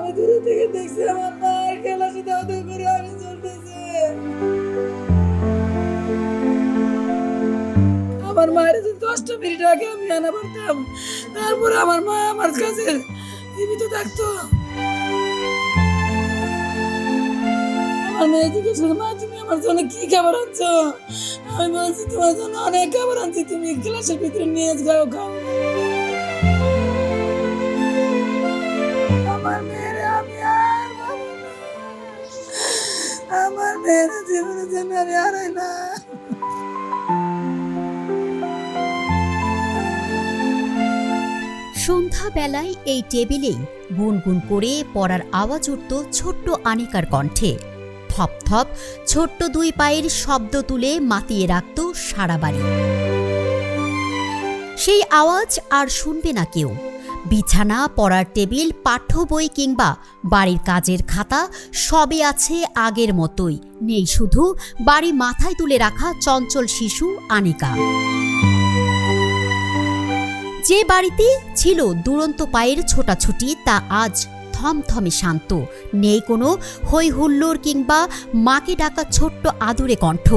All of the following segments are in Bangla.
আমি দূরে থেকে দেখছি আমার মায়ের ক্লাসে দাও দাও করে আমি চলতেছে। আমার মায়ের যদি 10টা মিনিট আগে আমি আনা পড়তাম, তারপরে আমার মা আমার কাছে জীবিত থাকতো। আমার মেয়ে জিজ্ঞেস করে, মা তুমি আমার জন্য কি খাবার আনছো? আমি বলছি তোমার জন্য অনেক খাবার আনছি, তুমি ক্লাসের ভিতরে নিয়ে যাও, খাও। আমার মেয়েরা আমি আর পাবো না, আমার মেয়েরা জীবনের জন্য আমি হারাই না। সন্ধ্যাবেলায় এই টেবিলেই গুনগুন করে পড়ার আওয়াজ উঠত ছোট্ট আনিকার কণ্ঠে। থপ থপ ছোট্ট 2 পায়ের শব্দ তুলে মাতিয়ে রাখত সারা বাড়ি। সেই আওয়াজ আর শুনবে না কেউ। বিছানা, পড়ার টেবিল, পাঠ্য বই কিংবা বাড়ির কাজের খাতা সবই আছে আগের মতোই। নেই শুধু বাড়ি মাথায় তুলে রাখা চঞ্চল শিশু আনিকা। যে বাড়িতে ছিল দুরন্ত পায়ের ছোটাছুটি, তা আজ থমথমে শান্ত। নেই কোনো হৈ হুল্লোড় কিংবা মাকে ডাকা ছোট্ট আদুরে কণ্ঠ।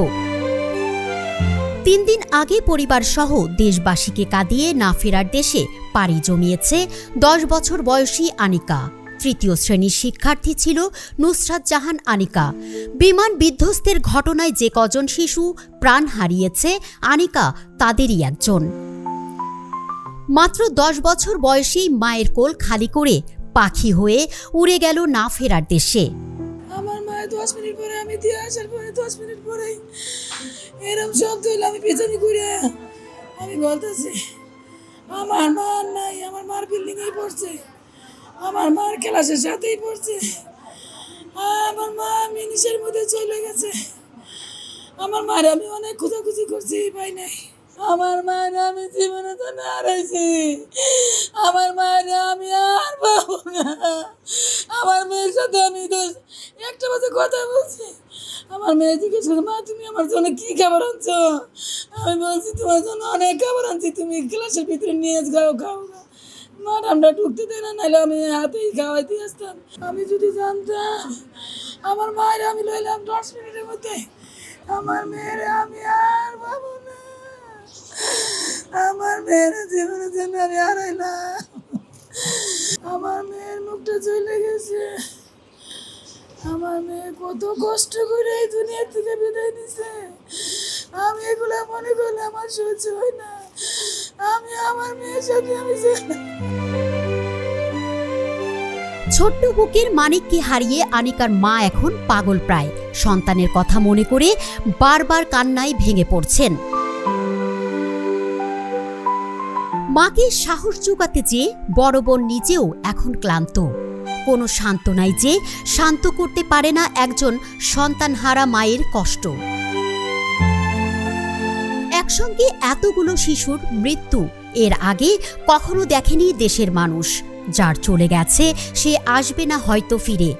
3 দিন আগে পরিবার সহ দেশবাসীকে কাঁদিয়ে না ফেরার দেশে পাড়ি জমিয়েছে 10 বছর বয়সী আনিকা। 3য় শ্রেণীর শিক্ষার্থী ছিল নুসরাত জাহান আনিকা। বিমান বিধ্বস্তের ঘটনায় যে কজন শিশু প্রাণ হারিয়েছে, আনিকা তাদেরই একজন। মাত্র 10 বছর বয়সেই মায়ের কোল খালি করে পাখি হয়ে উড়ে গেল না ফেরার দেশে। আমার মায়ের 10 মিনিট পরে, আমি দিয়ে আসার পরে 10 মিনিট পরেই এরকম শব্দ হইলো। আমি পেছনে ঘুরে আমি বলতেছি, আমার মা নাই, আমার মার বিল্ডিং এই পড়ছে, আমার মার ক্লাসের সাথেই পড়ছে, আমার মা মিনিশের মধ্যে চলে গেছে। আমার মার আমি অনেক খোঁজাখুঁজি করছি, পাই নাই। আমার মায়ের আমি জীবনে তো হারাইছি, আমার মায়ের আমি আর পাবো না। আমার মেয়ের সাথে আমি তো একটা বাজে কথা বলছি। আমার মেয়ে জিজ্ঞেস করে, মা তুমি আমার জন্য কি খাবার আনছো? আমি বলছি তোমার জন্য অনেক খাবার আনছি, তুমি ক্লাসের ভিতরে নিয়ে যাও, খাও। ম্যাডামরা ঢুকতে দেয় না, নাহলে আমি হাতেই খাওয়াইতে আসতাম। আমি যদি জানতাম আমার মায়ের আমি লইলাম 10 মিনিটের মধ্যে, আমার মেয়ের আমি আর পাবো না, আমার মেয়ের জীবনের জন্য আমি হারাই না। আমার মেয়ের মুখটা চলে গেছে। আমার মেয়ে কত কষ্ট করে এই দুনিয়া থেকে বিদায় নিছে, আমি এগুলো মনে করলে আমার সহ্য হয় না। আমি আমার মেয়ের সাথে আমি ছোট্ট বুকের মানিককে হারিয়ে আনিকার মা এখন পাগল প্রায়। সন্তানের কথা মনে করে বারবার কান্নায় ভেঙে পড়ছেন। মাকে সাহস জোগাতে চেয়ে বড় বোন নিজেও এখন ক্লান্ত। কোনো সান্ত্বনাই যে শান্ত করতে পারে না একজন সন্তানহারা মায়ের কষ্ট। একসঙ্গে এতগুলো শিশুর মৃত্যু এর আগে কখনো দেখেনি দেশের মানুষ। যার চলে গেছে সে আসবে না হয়তো ফিরে,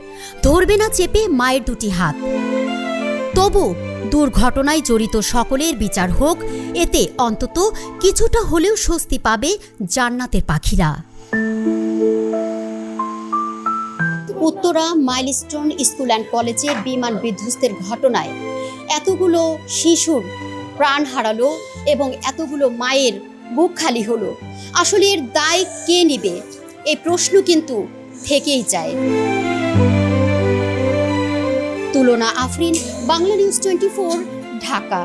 ধরবে না চেপে মায়ের 2টি হাত। তবু দুর্ঘটনায় জড়িত সকলের বিচার হোক, এতে অন্তত কিছুটা হলেও স্বস্তি পাবে জান্নাতের পাখিরা। উত্তরা মাইলস্টোন স্কুল অ্যান্ড কলেজের বিমান বিধ্বস্তের ঘটনায় এতগুলো শিশুর প্রাণ হারালো এবং এতগুলো মায়ের বুক খালি হলো। আসলে এর দায় কে নেবে, এই প্রশ্ন কিন্তু থেকেই যায়। তুলনা আফরিন, বাংলা নিউজ 24, ঢাকা।